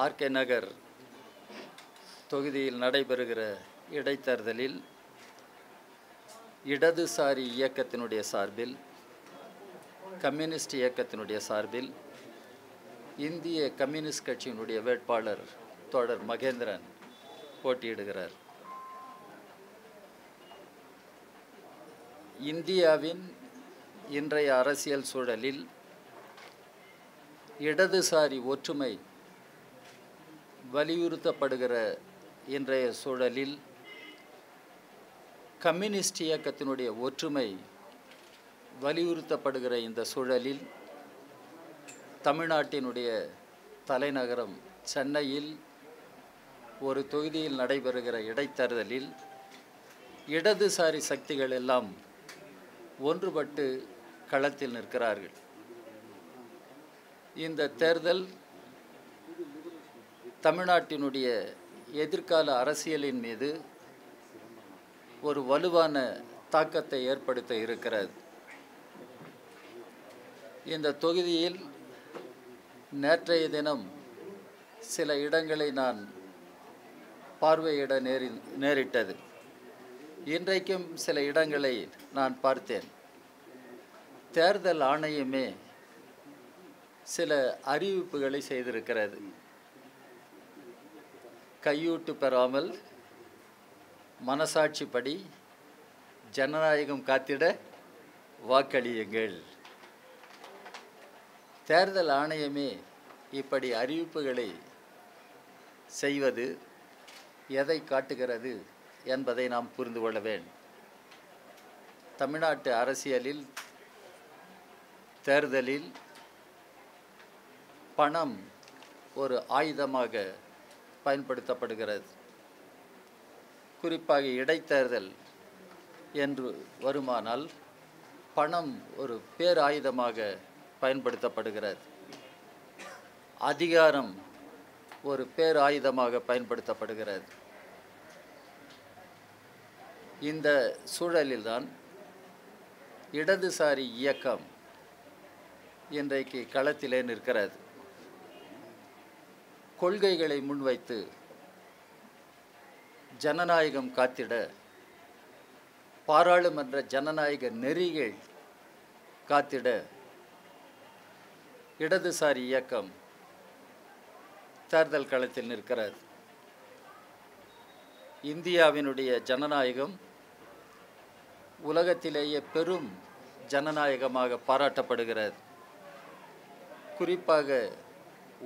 RK நகர் தொகுதியில் நடைபெறுகிற இடைத்தேர்தலில் இடதுசாரி இயக்கத்தினுடைய சார்பில், கம்யூனிஸ்ட் இயக்கத்தினுடைய சார்பில் இந்திய கம்யூனிஸ்ட் கட்சியினுடைய வேட்பாளர் தோழர் மகேந்திரன் போட்டியிடுகிறார். இந்தியாவின் இன்றைய அரசியல் சூழலில் இடதுசாரி ஒற்றுமை வலியுறுத்தப்படுகிற இன்றைய சூழலில் கம்யூனிஸ்ட் இயக்கத்தினுடைய ஒற்றுமை வலியுறுத்தப்படுகிற இந்த சூழலில் தமிழ்நாட்டினுடைய தலைநகரம் சென்னையில் ஒரு தொகுதியில் நடைபெறுகிற இடைத்தேர்தலில் இடதுசாரி சக்திகள் எல்லாம் ஒன்றுபட்டு களத்தில் நிற்கிறார்கள். இந்த தேர்தல் தமிழ்நாட்டினுடைய எதிர்கால அரசியலின் மீது ஒரு வலுவான தாக்கத்தை ஏற்படுத்த இருக்கிறது. இந்த தொகுதியில் நேற்றைய தினம் சில இடங்களை நான் பார்வையிட நேரிட்டது. இன்றைக்கும் சில இடங்களை நான் பார்த்தேன். தேர்தல் ஆணையமே சில அறிவிப்புகளை செய்திருக்கிறது. கையூட்டு பெறாமல் மனசாட்சிப்படி ஜனநாயகம் காத்திட வாக்களியுங்கள். தேர்தல் ஆணையமே இப்படி அறிவிப்புகளை செய்வது எதை காட்டுகிறது என்பதை நாம் புரிந்து கொள்ள வேண்டும். தமிழ்நாட்டு அரசியலில் தேர்தலில் பணம் ஒரு ஆயுதமாக பயன்படுத்தப்படுகிறது. குறிப்பாக இடைத்தேர்தல் என்று வருமானால் பணம் ஒரு பேராயுதமாக பயன்படுத்தப்படுகிறது. அதிகாரம் ஒரு பேராயுதமாக பயன்படுத்தப்படுகிறது. இந்த சூழலில்தான் இடதுசாரி இயக்கம் இன்றைக்கு களத்திலே நிற்கிறது. கொள்கைகளை முன்வைத்து ஜனநாயகம் காத்திட பாராளுமன்ற ஜனநாயக நெறிகள் காத்திட இடதுசாரி இயக்கம் தேர்தல் களத்தில் நிற்கிறது. இந்தியாவினுடைய ஜனநாயகம் உலகத்திலேயே பெரும் ஜனநாயகமாக பாராட்டப்படுகிறது. குறிப்பாக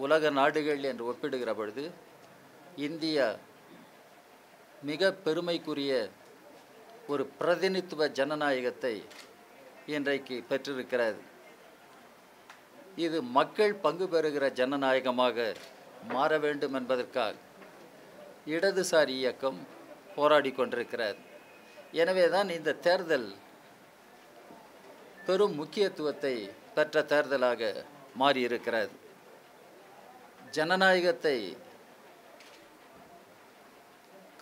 உலக நாடுகள் என்று ஒப்பிடுகிற பொழுது இந்தியா மிக பெருமைக்குரிய ஒரு பிரதிநிதித்துவ ஜனநாயகத்தை இன்றைக்கு பெற்றிருக்கிறது. இது மக்கள் பங்கு பெறுகிற ஜனநாயகமாக மாற வேண்டும் என்பதற்காக இடதுசாரி இயக்கம் போராடி கொண்டிருக்கிறது. எனவே தான் இந்த தேர்தல் பெரும் முக்கியத்துவத்தை பெற்ற தேர்தலாக மாறியிருக்கிறது. ஜனநாயகத்தை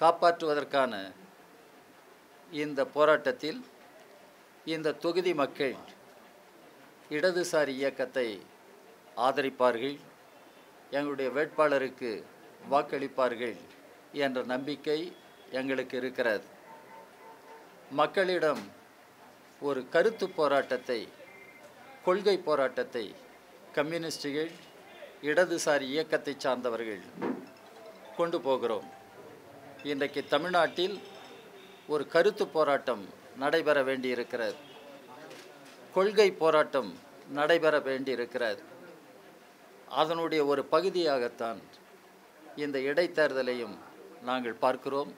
காப்பாற்றுவதற்கான இந்த போராட்டத்தில் இந்த தொகுதி மக்கள் இடதுசாரி இயக்கத்தை ஆதரிப்பார்கள், எங்களுடைய வேட்பாளருக்கு வாக்களிப்பார்கள் என்ற நம்பிக்கை எங்களுக்கு இருக்கிறது. மக்களிடம் ஒரு கருத்து போராட்டத்தை, கொள்கை போராட்டத்தை கம்யூனிஸ்டுகள், இடதுசாரி இயக்கத்தை சார்ந்தவர்கள் கொண்டு போகிறோம். இன்றைக்கு தமிழ்நாட்டில் ஒரு கருத்து போராட்டம் நடைபெற வேண்டியிருக்கிறது. கொள்கை போராட்டம் நடைபெற வேண்டியிருக்கிறது. அதனுடைய ஒரு பகுதியாகத்தான் இந்த இடைத்தேர்தலையும் நாங்கள் பார்க்கிறோம்.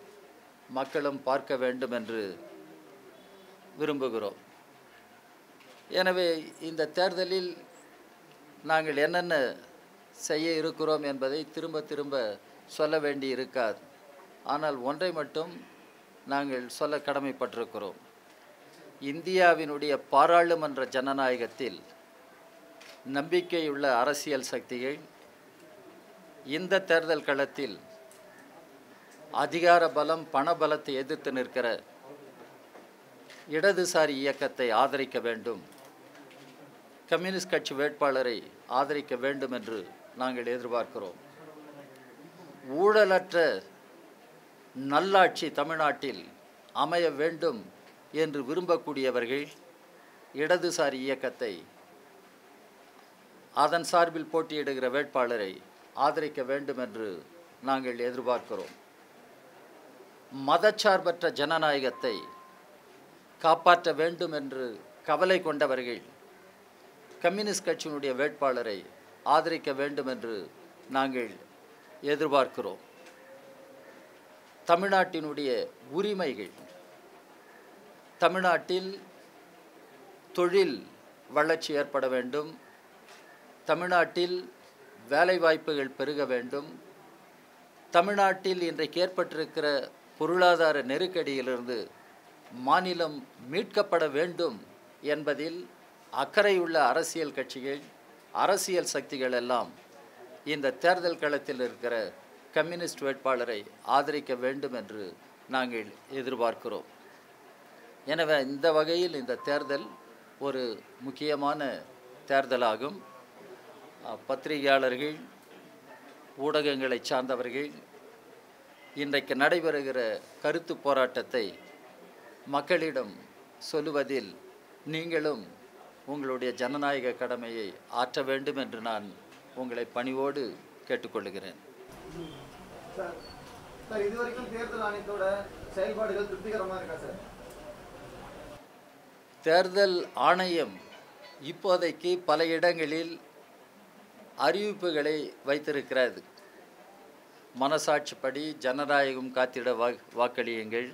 மக்களும் பார்க்க வேண்டும் என்று விரும்புகிறோம். எனவே இந்த தேர்தலில் நாங்கள் என்னென்ன செய்ய இருக்கிறோம் என்பதை திரும்ப திரும்ப சொல்ல வேண்டி இருக்காது. ஆனால் ஒன்றை மட்டும் நாங்கள் சொல்ல கடமைப்பட்டிருக்கிறோம். இந்தியாவினுடைய பாராளுமன்ற ஜனநாயகத்தில் நம்பிக்கையுள்ள அரசியல் சக்திகள் இந்த தேர்தல் களத்தில் அதிகார பலம், பண பலத்தை எதிர்த்து நிற்கிற இடதுசாரி இயக்கத்தை ஆதரிக்க வேண்டும், கம்யூனிஸ்ட் கட்சி வேட்பாளரை ஆதரிக்க வேண்டும் என்று நாங்கள் எதிர்பார்க்கிறோம். ஊழலற்ற நல்லாட்சி தமிழ்நாட்டில் அமைய வேண்டும் என்று விரும்பக்கூடியவர்கள் இடதுசாரி இயக்கத்தை, அதன் சார்பில் போட்டியிடுகிற வேட்பாளரை ஆதரிக்க வேண்டும் என்று நாங்கள் எதிர்பார்க்கிறோம். மதச்சார்பற்ற ஜனநாயகத்தை காப்பாற்ற வேண்டும் என்று கவலை கொண்டவர்கள் கம்யூனிஸ்ட் கட்சியினுடைய வேட்பாளரை ஆதரிக்க வேண்டும் என்று நாங்கள் எதிர்பார்க்கிறோம். தமிழ்நாட்டினுடைய உரிமைகள், தமிழ்நாட்டில் தொழில் வளர்ச்சி ஏற்பட வேண்டும், தமிழ்நாட்டில் வேலைவாய்ப்புகள் பெருக வேண்டும், தமிழ்நாட்டில் இன்றைக்கு ஏற்பட்டிருக்கிற பொருளாதார நெருக்கடியிலிருந்து மாநிலம் மீட்கப்பட வேண்டும் என்பதில் அக்கறையுள்ள அரசியல் கட்சிகள், அரசியல் சக்திகள் எல்லாம் இந்த தேர்தல் களத்தில் இருக்கிற கம்யூனிஸ்ட் வேட்பாளரை ஆதரிக்க வேண்டும் என்று நாங்கள் எதிர்பார்க்கிறோம். எனவே இந்த வகையில் இந்த தேர்தல் ஒரு முக்கியமான தேர்தலாகும். பத்திரிகையாளர்கள், ஊடகங்களை சார்ந்தவர்கள் இன்றைக்கு நடைபெறுகிற கருத்து போராட்டத்தை மக்களிடம் சொல்லுவதில் நீங்களும் உங்களுடைய ஜனநாயக கடமையை ஆற்ற வேண்டும் என்று நான் உங்களை பணிவோடு கேட்டுக்கொள்கிறேன். இதுவரைக்கும் தேர்தல் ஆணையத்தோட செயல்பாடுகள் திருப்திகரமாக இருக்கா சார்? தேர்தல் ஆணையம் இப்போதைக்கு பல இடங்களில் அறிவிப்புகளை வைத்திருக்கிறது. மனசாட்சிப்படி ஜனநாயகம் காத்திட வாக்களியுங்கள்,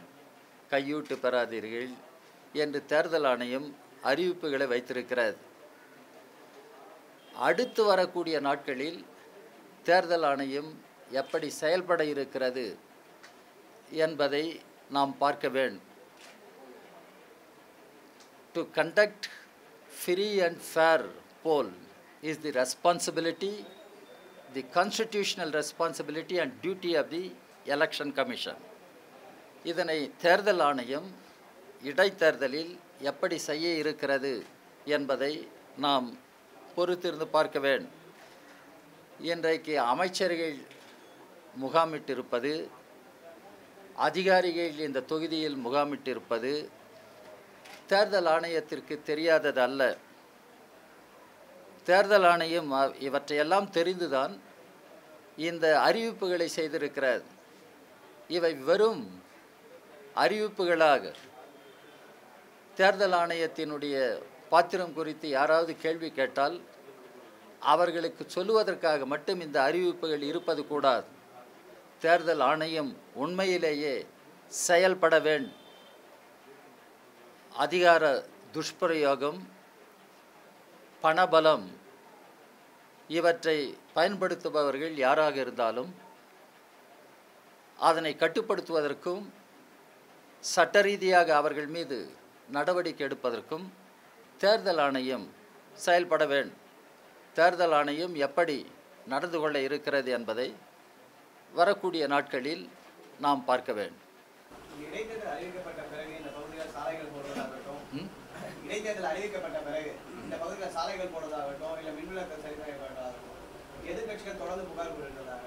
கையூட்டு பெறாதீர்கள் என்று தேர்தல் ஆணையம் அறிவிப்புகளை வைத்திருக்கிறது. அடுத்து வரக்கூடிய நாட்களில் தேர்தல் ஆணையம் எப்படி செயல்பட இருக்கிறது என்பதை நாம் பார்க்க வேண்டும். To conduct free and fair poll is the responsibility, the constitutional responsibility and duty of the Election Commission. இதனை தேர்தல் ஆணையம் இடைத்தேர்தலில் எப்படி செய்ய இருக்கிறது என்பதை நாம் பொறுத்திருந்து பார்க்க வேண்டும். இன்றைக்கு அமைச்சர்கள் முகாமிட்டிருப்பது, அதிகாரிகள் இந்த தொகுதியில் முகாமிட்டிருப்பது தேர்தல் ஆணையத்திற்கு தெரியாதது அல்ல. தேர்தல் ஆணையம் இவற்றையெல்லாம் தெரிந்துதான் இந்த அறிவிப்புகளை செய்திருக்கிறது. இவை வெறும் அறிவிப்புகளாக தேர்தல் ஆணையத்தினுடைய பாத்திரம் குறித்து யாராவது கேள்வி கேட்டால் அவர்களுக்கு சொல்லுவதற்காக மட்டும் இந்த அறிவிப்புகள் இருப்பது கூடாது. தேர்தல் ஆணையம் உண்மையிலேயே செயல்பட வேண்டும். அதிகார துஷ்பிரயோகம், பணபலம் இவற்றை பயன்படுத்துபவர்கள் யாராக இருந்தாலும் அதனை கட்டுப்படுத்துவதற்கும் சட்ட ரீதியாக அவர்கள் மீது நடவடிக்கை எடுப்பதற்கும் தேர்தல் ஆணையம் செயல்பட வேண்டும். தேர்தல் ஆணையம் எப்படி நடந்து கொள்ள இருக்கிறது என்பதை வரக்கூடிய நாட்களில் நாம் பார்க்க வேண்டும். இடைத்தேர்தல் அறிவிக்கப்பட்ட பிறகு இந்த பகுதியில் சாலைகள் போடுவதாகட்டும், இடைத்தேர்தல் அறிவிக்கப்பட்ட பிறகு இந்த பகுதியில் சாலைகள் போடுவதாகட்டும், இல்லை மின்விளக்கு சரி செய்யப்பட்டதாகட்டும், எதிர்கட்சிகள் தொடர்ந்து புகார் கொடுத்ததாக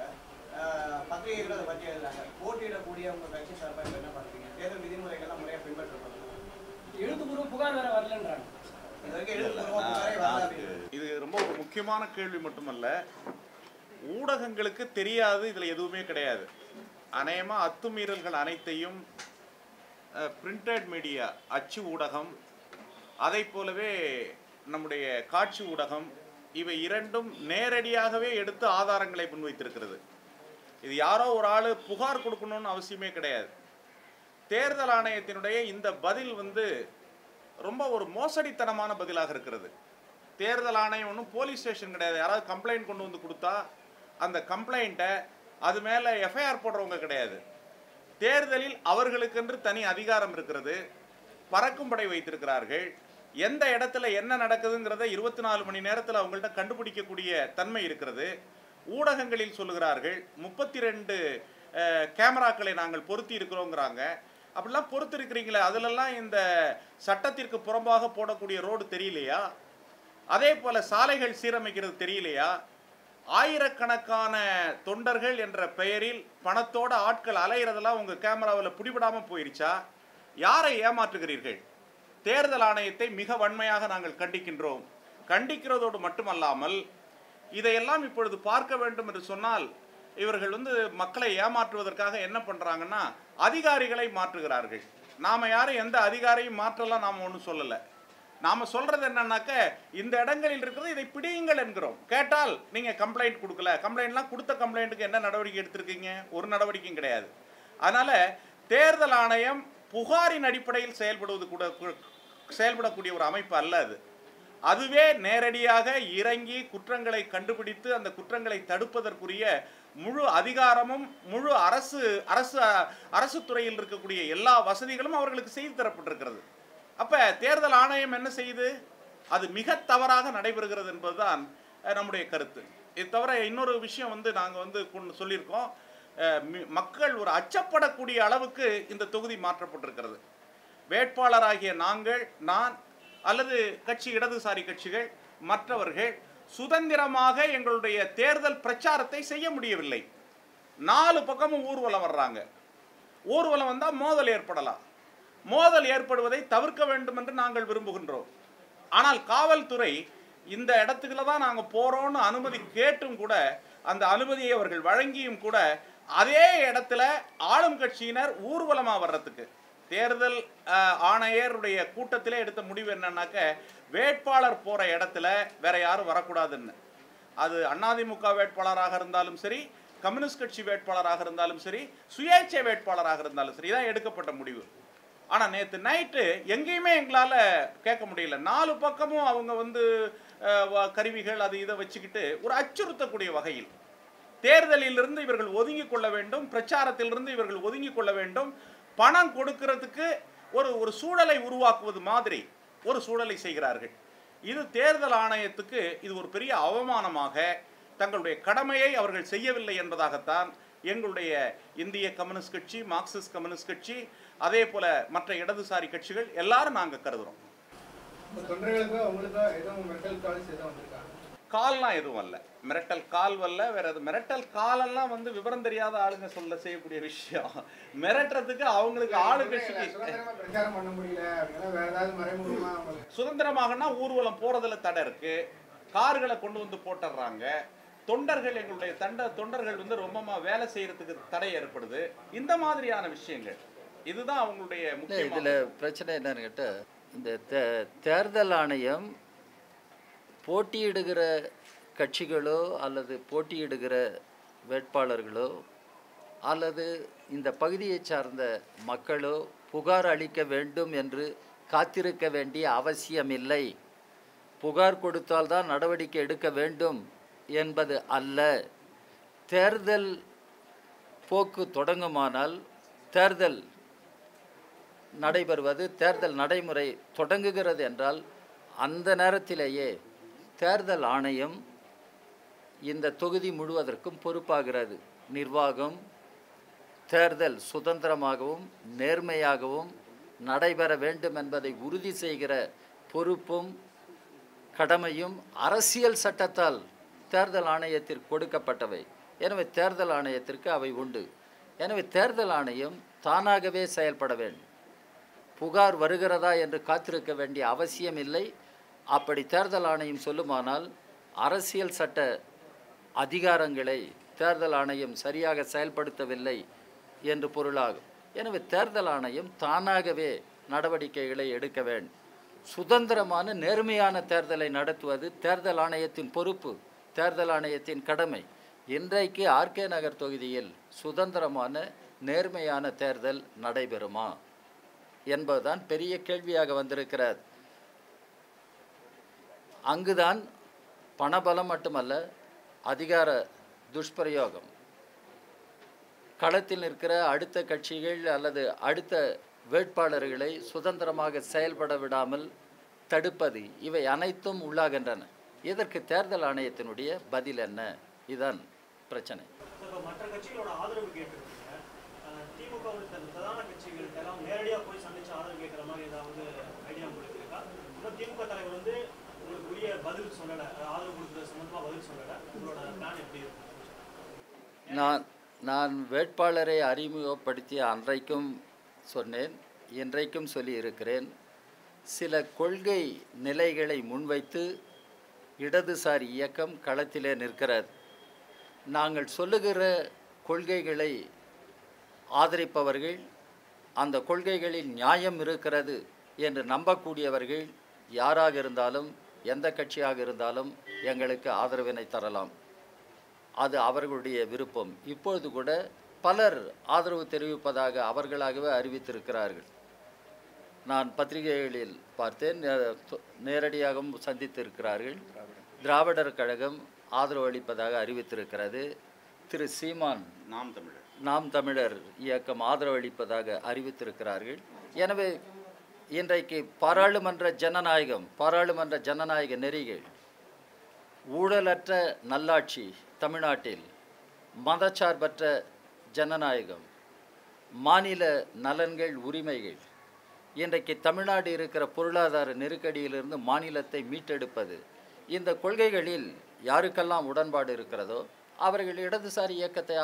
பத்திரிகைகள் அதை பற்றி எழுதுறாங்க. போட்டியிடக்கூடிய உங்கள் கட்சி சார்பாக என்ன பண்ணுறீங்க? தேர்தல் விதிமுறைகள்லாம் முறையாக பின்பற்றப்படுது. எழுத்துப்பூர்வ புகார் வேற வரலன்றாங்க. இது வரைக்கும் எழுத்துப்பூர்வ புகாரே வரல. இது ரொம்ப ஒரு முக்கியமான கேள்வி மட்டுமல்ல, ஊடகங்களுக்கு தெரியாது இதில் எதுவுமே கிடையாது. அநேகமாக அத்துமீறல்கள் அனைத்தையும் பிரிண்டட் மீடியா, அச்சு ஊடகம், அதை போலவே நம்முடைய காட்சி ஊடகம், இவை இரண்டும் நேரடியாகவே எடுத்து ஆதாரங்களை முன்வைத்திருக்கிறது. இது யாரோ ஒரு ஆள் புகார் கொடுக்கணும்னு அவசியமே கிடையாது. தேர்தல் ஆணையத்தினுடைய இந்த பதில் ரொம்ப ஒரு மோசடித்தனமான பதிலாக இருக்கிறது. தேர்தல் ஆணையம் ஒன்றும் போலீஸ் ஸ்டேஷன் கிடையாது. யாராவது கம்ப்ளைண்ட் கொண்டு வந்து கொடுத்தா அந்த கம்ப்ளைண்ட்டை அது மேலே எஃப்ஐஆர் போடுறவங்க கிடையாது. தேர்தலில் அவர்களுக்கென்று தனி அதிகாரம் இருக்கிறது. பறக்கும் படை வைத்திருக்கிறார்கள். எந்த இடத்துல என்ன நடக்குதுங்கிறத 24 மணி நேரத்தில் அவங்கள்ட்ட கண்டுபிடிக்கக்கூடிய தன்மை இருக்கிறது. ஊடகங்களில் சொல்லுகிறார்கள் 32 கேமராக்களை நாங்கள் பொருத்தி இருக்கிறோங்கிறாங்க. அப்படிலாம் பொறுத்திருக்கிறீங்களே, அதிலெல்லாம் இந்த சட்டத்திற்கு புறம்பாக போடக்கூடிய ரோடு தெரியலையா? அதே போல் சாலைகள் சீரமைக்கிறது தெரியலையா? ஆயிரக்கணக்கான தொண்டர்கள் என்ற பெயரில் பணத்தோட ஆட்கள் அலையிறதெல்லாம் உங்கள் கேமராவில் பிடிபடாமல் போயிருச்சா? யாரை ஏமாற்றுகிறீர்கள்? தேர்தல் ஆணையத்தை மிக வன்மையாக நாங்கள் கண்டிக்கின்றோம். கண்டிக்கிறதோடு மட்டுமல்லாமல் இதையெல்லாம் இப்பொழுது பார்க்க வேண்டும் என்று சொன்னால் இவர்கள் மக்களை ஏமாற்றுவதற்காக என்ன பண்ணுறாங்கன்னா அதிகாரிகளை மாற்றுகிறார்கள். நாம் யாரும் எந்த அதிகாரியும் மாற்றலாம் நாம் ஒன்றும் சொல்லலை. நாம் சொல்கிறது என்னன்னாக்க இந்த இடங்களில் இருக்கிறது இதை பிடியுங்கள் என்கிறோம். கேட்டால் நீங்கள் கம்ப்ளைண்ட் கொடுக்கல, கம்ப்ளைண்ட்லாம் கொடுத்த கம்ப்ளைண்ட்டுக்கு என்ன நடவடிக்கை எடுத்திருக்கீங்க? ஒரு நடவடிக்கையும் கிடையாது. அதனால் தேர்தல் ஆணையம் புகாரின் அடிப்படையில் செயல்படக்கூடிய ஒரு அமைப்பு அல்ல அது. அதுவே நேரடியாக இறங்கி குற்றங்களை கண்டுபிடித்து அந்த குற்றங்களை தடுப்பதற்குரிய முழு அதிகாரமும் முழு அரசு துறையில் இருக்கக்கூடிய எல்லா வசதிகளும் அவர்களுக்கு செய்து தரப்பட்டிருக்கிறது. அப்போ தேர்தல் ஆணையம் என்ன செய்யுது? அது மிக தவறாக நடைபெறுகிறது என்பதுதான் நம்முடைய கருத்து. இது தவிர இன்னொரு விஷயம் நாங்கள் சொல்லியிருக்கோம். மக்கள் ஒரு அச்சப்படக்கூடிய அளவுக்கு இந்த தொகுதி மாற்றப்பட்டிருக்கிறது. வேட்பாளராகிய நான் அல்லது இடதுசாரி கட்சிகள் மற்றவர்கள் சுதந்திரமாக எங்களுடைய தேர்தல் பிரச்சாரத்தை செய்ய முடியவில்லை. 4 பக்கமும் ஊர்வலம் வர்றாங்க. ஊர்வலம் வந்தால் மோதல் ஏற்படலாம். மோதல் ஏற்படுவதை தவிர்க்க வேண்டும் என்று நாங்கள் விரும்புகின்றோம். ஆனால் காவல்துறை இந்த இடத்துக்குள்ள தான் நாங்கள் போகிறோன்னு அனுமதி கேட்டும் கூட அந்த அனுமதியை அவர்கள் வழங்கியும் கூட அதே இடத்துல ஆளும் கட்சியினர் ஊர்வலமாக வர்றதுக்கு தேர்தல் ஆணையருடைய கூட்டத்திலே எடுத்த முடிவு என்னன்னாக்க வேட்பாளர் போகிற இடத்துல வேற யாரும் வரக்கூடாதுன்னு. அது அதிமுக வேட்பாளராக இருந்தாலும் சரி, கம்யூனிஸ்ட் கட்சி வேட்பாளராக இருந்தாலும் சரி, சுயேட்சை வேட்பாளராக இருந்தாலும் சரி, இதான் எடுக்கப்பட்ட முடிவு. ஆனால் நேற்று நைட்டு எங்கேயுமே எங்களால் கேட்க முடியல. 4 பக்கமும் அவங்க கருவிகள் அது இதை வச்சுக்கிட்டு ஒரு அச்சுறுத்தக்கூடிய வகையில் தேர்தலிலிருந்து இவர்கள் ஒதுங்கி கொள்ள வேண்டும், பிரச்சாரத்திலிருந்து இவர்கள் ஒதுங்கி கொள்ள வேண்டும், பணம் கொடுக்கிறதுக்கு ஒரு சூழலை உருவாக்குவது மாதிரி ஒரு சூழலை செய்கிறார்கள். இது தேர்தல் ஆணையத்துக்கு இது ஒரு பெரிய அவமானமாக, தங்களுடைய கடமையை அவர்கள் செய்யவில்லை என்பதாகத்தான் எங்களுடைய இந்திய கம்யூனிஸ்ட் கட்சி, மார்க்சிஸ்ட் கம்யூனிஸ்ட் கட்சி, அதே போல மற்ற இடதுசாரி கட்சிகள் எல்லாரும் நாங்கள் கருதுறோம். கால்லாம் எதுவும் அல்ல, மிரட்டல் கால் வரல. வேற எது மிரட்டல் காலெல்லாம் விவரம் தெரியாத ஆளுங்க செய்யக்கூடிய விஷயம். மிரட்டுறதுக்கு அவங்களுக்கு ஆளுங்கட்சிக்கு சுதந்திரமாகனா ஊர்வலம் போறதுல தடை இருக்கு. கார்களை கொண்டு போட்டுறாங்க. தொண்டர்கள் எங்களுடைய தொண்டர்கள் ரொம்ப வேலை செய்யறதுக்கு தடை ஏற்படுது. இந்த மாதிரியான விஷயங்கள் இதுதான் அவங்களுடைய முக்கிய. இதுல பிரச்சனை என்னன்னு கேட்டா, இந்த தேர்தல் ஆணையம் போட்டியிடுகிற கட்சிகளோ அல்லது போட்டியிடுகிற வேட்பாளர்களோ அல்லது இந்த பகுதியை சார்ந்த மக்களோ புகார் அளிக்க வேண்டும் என்று காத்திருக்க வேண்டிய அவசியமில்லை. புகார் கொடுத்தால்தான் நடவடிக்கை எடுக்க வேண்டும் என்பது அல்ல. தேர்தல் போக்கு தொடங்குமானால், தேர்தல் நடைபெறுவது, தேர்தல் நடைமுறை தொடங்குகிறது என்றால் அந்த நேரத்திலேயே தேர்தல் ஆணையம் இந்த தொகுதி முழுவதற்கும் பொறுப்பாகிறது. நிர்வாகம் தேர்தல் சுதந்திரமாகவும் நேர்மையாகவும் நடைபெற வேண்டும் என்பதை உறுதி செய்கிற பொறுப்பும் கடமையும் அரசியல் சட்டத்தால் தேர்தல் ஆணையத்திற்கு கொடுக்கப்பட்டவை. எனவே தேர்தல் ஆணையத்திற்கு அவை உண்டு. எனவே தேர்தல் ஆணையம் தானாகவே செயல்பட வேண்டும். புகார் வருகிறதா என்று காத்திருக்க வேண்டிய அவசியம் இல்லை. அப்படி தேர்தல் ஆணையம் சொல்லுமானால் அரசியல் சட்ட அதிகாரங்களை தேர்தல் ஆணையம் சரியாக செயல்படுத்தவில்லை என்று பொருளாகும். எனவே தேர்தல் ஆணையம் தானாகவே நடவடிக்கைகளை எடுக்க வேண்டும். சுதந்திரமான நேர்மையான தேர்தலை நடத்துவது தேர்தல் ஆணையத்தின் பொறுப்பு, தேர்தல் ஆணையத்தின் கடமை. இன்றைக்கு ஆர்கே நகர் தொகுதியில் சுதந்திரமான நேர்மையான தேர்தல் நடைபெறுமா என்பதுதான் பெரிய கேள்வியாக வந்திருக்கிறது. அங்குதான் பணபலம் மட்டுமல்ல, அதிகார துஷ்பிரயோகம், களத்தில் இருக்கிற அடுத்த கட்சிகள் அல்லது அடுத்த வேட்பாளர்களை சுதந்திரமாக செயல்பட விடாமல் தடுப்பது, இவை அனைத்தும் உள்ளாகின்றன. இதற்கு தேர்தல் ஆணையத்தினுடைய பதில் என்ன? இதுதான் பிரச்சனை. மற்ற கட்சிகளோட ஆதரவு கேட்டிருக்கீங்க. திமுக பிரதான கட்சிகளுக்கு எல்லாம் நேரடியாக போய் சந்திச்சு ஆதரவு கேட்குற மாதிரி ஏதாவது ஐடியா உங்களுக்கு இருக்கா? திமுக தலைவர் உங்களுக்கு உரிய பதில் பதில் சொல்லலை, ஆதரவு கொடுக்குறது சம்பந்தமாக பதில் சொல்லலை. உங்களோட பிளான் எப்படி இருக்கும்? நான் வேட்பாளரை அறிமுகப்படுத்திய அன்றைக்கும் சொன்னேன், இன்றைக்கும் சொல்லியிருக்கிறேன். சில கொள்கை நிலைகளை முன்வைத்து இடதுசாரி இயக்கம் களத்திலே நிற்கிறது. நாங்கள் சொல்லுகிற கொள்கைகளை ஆதரிப்பவர்கள், அந்த கொள்கைகளில் நியாயம் இருக்கிறது என்று நம்பக்கூடியவர்கள் யாராக இருந்தாலும், எந்த கட்சியாக இருந்தாலும் எங்களுக்கு ஆதரவினை தரலாம். அது அவர்களுடைய விருப்பம். இப்பொழுது கூட பலர் ஆதரவு தெரிவிப்பதாக அவர்களாகவே அறிவித்திருக்கிறார்கள். நான் பத்திரிகைகளில் பார்த்தேன், நேரடியாகவும் சந்தித்திருக்கிறார்கள். திராவிடர் கழகம் ஆதரவு அளிப்பதாக அறிவித்திருக்கிறது. திரு சீமான் நாம் தமிழர் இயக்கம் ஆதரவு அளிப்பதாக அறிவித்திருக்கிறார்கள். எனவே இன்றைக்கு பாராளுமன்ற ஜனநாயக நெறிகள், ஊழலற்ற நல்லாட்சி தமிழ்நாட்டில், மதச்சார்பற்ற ஜனநாயகம், மாநில நலன்கள், உரிமைகள், இன்றைக்கு தமிழ்நாடு இருக்கிற பொருளாதார நெருக்கடியிலிருந்து மாநிலத்தை மீட்டெடுப்பது, இந்த கொள்கைகளில் யாருக்கெல்லாம் உடன்பாடு இருக்கிறதோ அவர்கள் இடதுசாரி இயக்கத்தை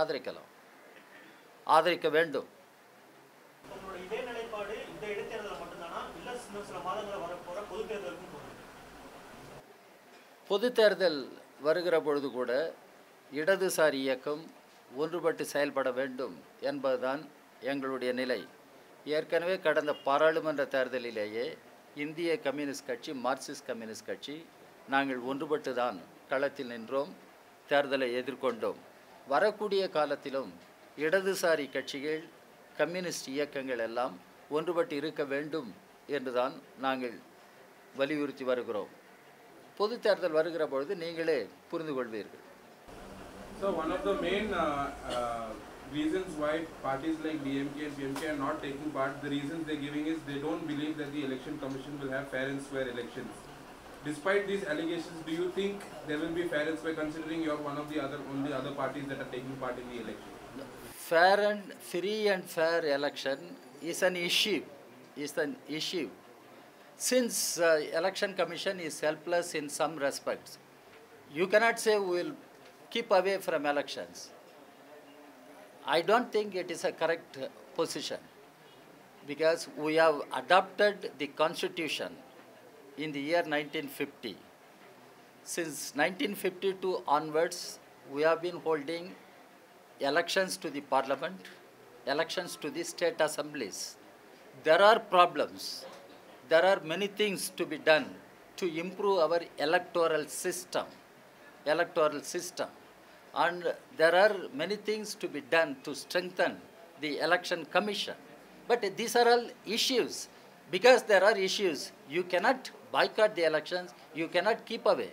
ஆதரிக்க வேண்டும். இதே நிலைப்பாடு இந்த இடைத்தேர்தல் மட்டும்தானா, இல்லை இன்னும் சில மாதங்கள் வரப்போற பொது தேர்தலுக்கும்? பொது தேர்தல் வருகிற பொழுது கூட இடதுசாரி இயக்கம் ஒன்றுபட்டு செயல்பட வேண்டும் என்பதுதான் எங்களுடைய நிலை. ஏற்கனவே கடந்த பாராளுமன்ற தேர்தலிலேயே இந்திய கம்யூனிஸ்ட் கட்சி, மார்க்சிஸ்ட் கம்யூனிஸ்ட் கட்சி நாங்கள் ஒன்றுபட்டு தான் களத்தில் நின்றோம், தேர்தலை எதிர்கொண்டோம். வரக்கூடிய காலத்திலும் இடதுசாரி கட்சிகள், கம்யூனிஸ்ட் இயக்கங்கள் எல்லாம் ஒன்றுபட்டு இருக்க வேண்டும் என்றுதான் நாங்கள் வலியுறுத்தி வருகிறோம். பொது தேர்தல் வருகிற பொழுது நீங்களே புரிந்து கொள்வீர்கள். So one of the main reasons why parties like DMK and PMK are not taking part, the reasons they're giving is they don't believe that the election commission will have fair and square elections. Despite these allegations, do you think there will be fair and square, considering you're one of the only other parties that are taking part in the election? Free and fair election is an issue. Since election commission is helpless in some respects, you cannot say we will keep away from elections. I don't think it is a correct position, because we have adopted the constitution in the year 1950. Since 1952 onwards, we have been holding elections to the parliament, elections to the state assemblies. There are problems. There are many things to be done to improve our electoral system. And there are many things to be done to strengthen the election commission. But these are all issues. Because there are issues, you cannot boycott the elections, you cannot keep away.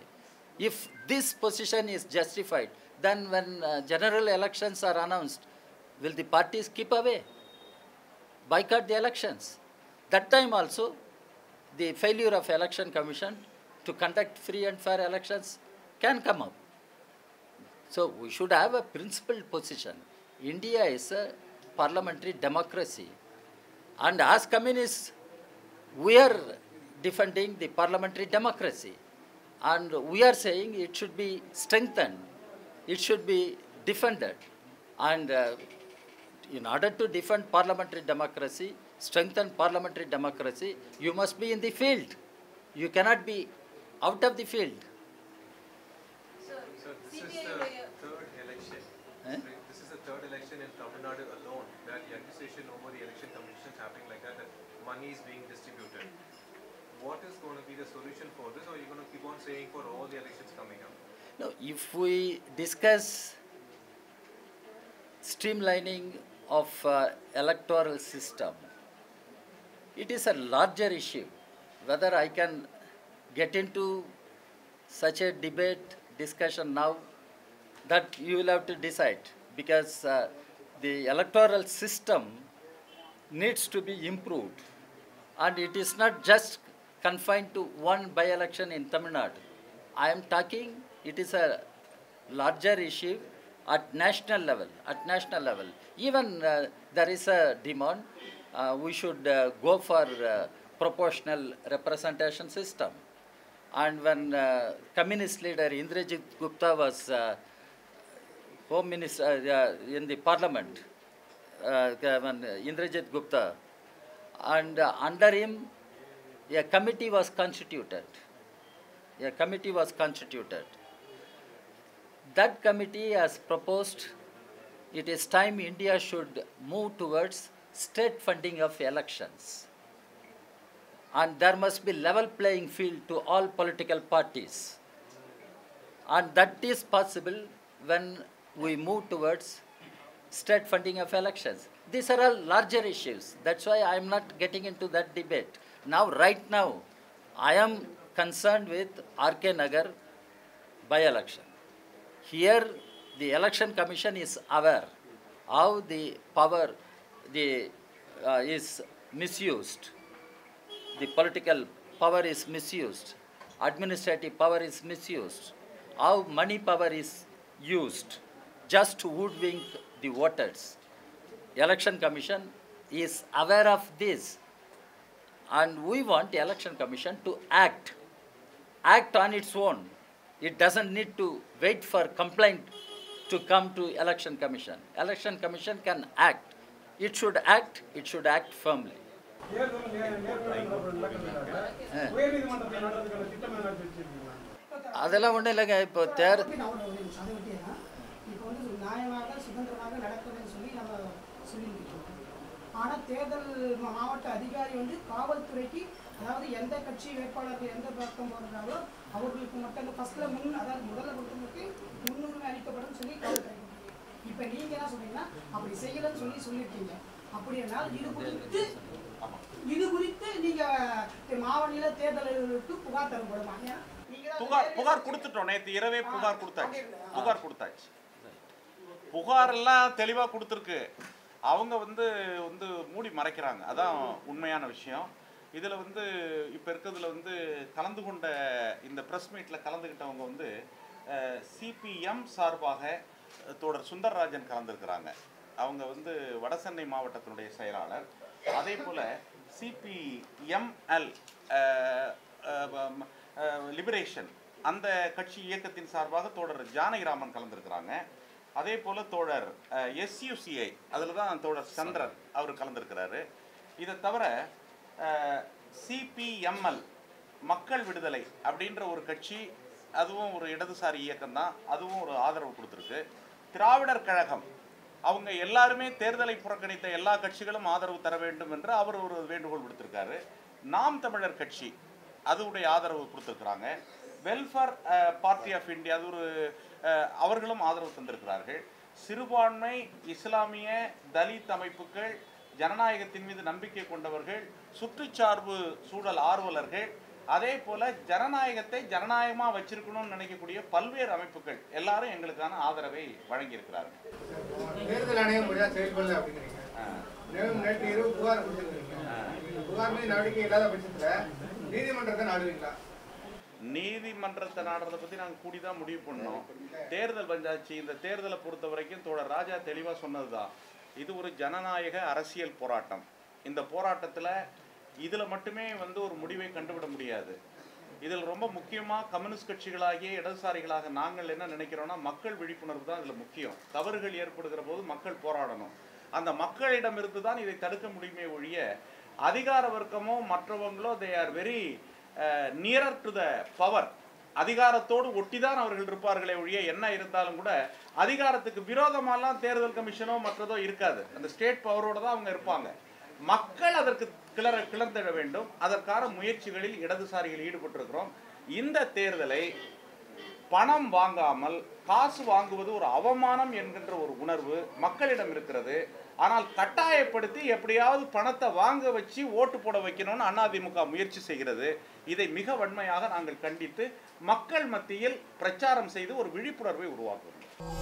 If this position is justified, then when general elections are announced, will the parties keep away, boycott the elections? That time also, the failure of election commission to conduct free and fair elections can come up. So we should have a principled position. India is a parliamentary democracy. And as communists, we are defending the parliamentary democracy. And we are saying it should be strengthened. It should be defended. And in order to defend parliamentary democracy, strengthen parliamentary democracy, you must be in the field. You cannot be out of the field. So this is the third election. This is the third election in Tamil Nadu alone where the accusation over the election commission is happening like that money is being distributed. What is going to be the solution for this, or are you going to keep on saying for all the elections coming up? No, if we discuss streamlining of electoral system, it is a larger issue. Whether I can get into such a debate, discussion now, that you will have to decide, because the electoral system needs to be improved, and it is not just confined to one by-election in Tamil Nadu. I am talking, it is a larger issue at national level. Even there is a demand, we should go for proportional representation system. And when communist leader Indrajit Gupta was Home Minister in the Parliament, when Indrajit Gupta, and under him a committee was constituted. A committee was constituted. That committee has proposed it is time India should move towards state funding of elections. And there must be level playing field to all political parties. And that is possible when we move towards state funding of elections. These are all larger issues. That's why I am not getting into that debate. Now, right now, I am concerned with RK Nagar by-election. Here, the Election Commission is aware how the power is misused. The political power is misused. Administrative power is misused. How money power is used just to hoodwink the voters. Election Commission is aware of this. And we want the Election Commission to act on its own. It doesn't need to wait for complaint to come to Election Commission. Election Commission can act. It should act firmly. அதெல்லாம் ஒன்றும் இல்லைங்க. இப்போ ஆனால் தேர்தல் மாவட்ட அதிகாரி வந்து காவல்துறைக்கு, அதாவது எந்த கட்சி வேட்பாளர்கள் எந்த பக்கம் போடுறாங்களோ அவர்களுக்கு மட்டும் அந்த ஃபர்ஸ்ட்ல அதாவது முதல்ல கொடுத்தவங்களுக்கு முன்னுரிமை அளிக்கப்படும் சொல்லி காவல்துறை. இப்போ நீங்க என்ன சொன்னீங்கன்னா அப்படி செய்யலன்னு சொல்லியிருக்கீங்க. அப்படியானால் இது குறித்து நீங்க மாவட்ட தேர்தலுக்கு புகார் தரப்படுமா? புகார் கொடுத்துட்டோம். நேற்று இரவே புகார் கொடுத்தாச்சு. புகார் எல்லாம் தெளிவா கொடுத்துருக்கு. அவங்க வந்து மூடி மறைக்கிறாங்க. அதான் உண்மையான விஷயம். இதில் இப்போ இருக்கிறதுல கலந்து கொண்ட இந்த ப்ரெஸ் மீட்டில் கலந்துக்கிட்டவங்க சிபிஎம் சார்பாக தோழர் சுந்தரராஜன் கலந்துருக்கிறாங்க. அவங்க வடசென்னை மாவட்டத்தினுடைய செயலாளர். அதே போல் சிபிஎம்எல் லிபரேஷன் அந்த கட்சி இயக்கத்தின் சார்பாக தோழர் ஜானகிராமன் கலந்துருக்கிறாங்க. அதே போல் தோழர் SUCI அதில் தான் தோழர் சந்திரன் அவர் கலந்துருக்கிறாரு. இதை தவிர CPML மக்கள் விடுதலை அப்படின்ற ஒரு கட்சி, அதுவும் ஒரு இடதுசாரி இயக்கம் தான், அதுவும் ஒரு ஆதரவு கொடுத்துருக்கு. திராவிடர் கழகம் அவங்க எல்லாருமே தேர்தலை புறக்கணித்த எல்லா கட்சிகளும் ஆதரவு தர வேண்டும் என்று அவர் ஒரு வேண்டுகோள் விடுத்திருக்காரு. நாம் தமிழர் கட்சி அதுவுடைய ஆதரவு கொடுத்துருக்குறாங்க. வெல்ஃபேர் பார்ட்டி ஆஃப் இந்தியா அது ஒரு அவர்களும் ஆதரவு தந்திருக்கிறார்கள். சிறுபான்மை இஸ்லாமிய தலித் அமைப்புகள், ஜனநாயகத்தின் மீது நம்பிக்கை கொண்டவர்கள், சுற்றுச்சார்பு சூழல் ஆர்வலர்கள், அதே போல ஜனநாயகத்தை ஜனநாயகமாக வச்சிருக்கணும்னு நினைக்கக்கூடிய பல்வேறு அமைப்புகள் எல்லாரும் எங்களுக்கான ஆதரவை வழங்கியிருக்கிறார்கள். தேர்தல் ஆணையம் முறையாக செயல்படல அப்படிங்கிறீங்க. நேற்று இரவு புகார் கொடுத்துருக்கீங்க. புகார் மீது நடவடிக்கை இல்லாத பட்சத்தில் நீதிமன்றத்தை நாடுவீங்களா? நீதிமன்றத்தை நாடுறதை பற்றி நாங்கள் கூடி தான் முடிவு பண்ணோம். தேர்தல் வந்தாச்சு. இந்த தேர்தலை பொறுத்த வரைக்கும் தோழர் ராஜா தெளிவாக சொன்னது தான், இது ஒரு ஜனநாயக அரசியல் போராட்டம். இந்த போராட்டத்தில் இதில் மட்டுமே ஒரு முடிவை கண்டுவிட முடியாது. இதில் ரொம்ப முக்கியமாக கம்யூனிஸ்ட் கட்சிகளாகிய இடதுசாரிகளாக நாங்கள் என்ன நினைக்கிறோன்னா, மக்கள் விழிப்புணர்வு தான் இதில் முக்கியம். தவறுகள் ஏற்படுகிற போது மக்கள் போராடணும். அந்த மக்களிடமிருந்து தான் இதை தடுக்க முடியுமே ஒழிய அதிகார வர்க்கமோ மற்றவங்களோ they are very nearer to the power, அதிகாரத்தோடு ஒட்டிதான் அவர்கள் இருப்பார்களே ஒழிய என்ன இருந்தாலும் கூட அதிகாரத்துக்கு விரோதமாலாம் தேர்தல் கமிஷனோ மற்றதோ இருக்காது. அந்த ஸ்டேட் பவரோடு தான் அவங்க இருப்பாங்க. மக்கள் அதற்கு கிளர்ந்திட வேண்டும். அதற்கான முயற்சிகளில் இடதுசாரிகள் ஈடுபட்டிருக்கிறோம். இந்த தேர்தலை பணம் வாங்காமல் காசு வாங்குவது ஒரு அவமானம் என்கின்ற ஒரு உணர்வு மக்களிடம் இருக்கிறது. ஆனால் கட்டாயப்படுத்தி எப்படியாவது பணத்தை வாங்க வச்சு ஓட்டு போட வைக்கணும்னு அதிமுக முயற்சி செய்கிறது. இதை மிக வன்மையாக நாங்கள் கண்டித்து மக்கள் மத்தியில் பிரச்சாரம் செய்து ஒரு விழிப்புணர்வை உருவாக்குவோம்.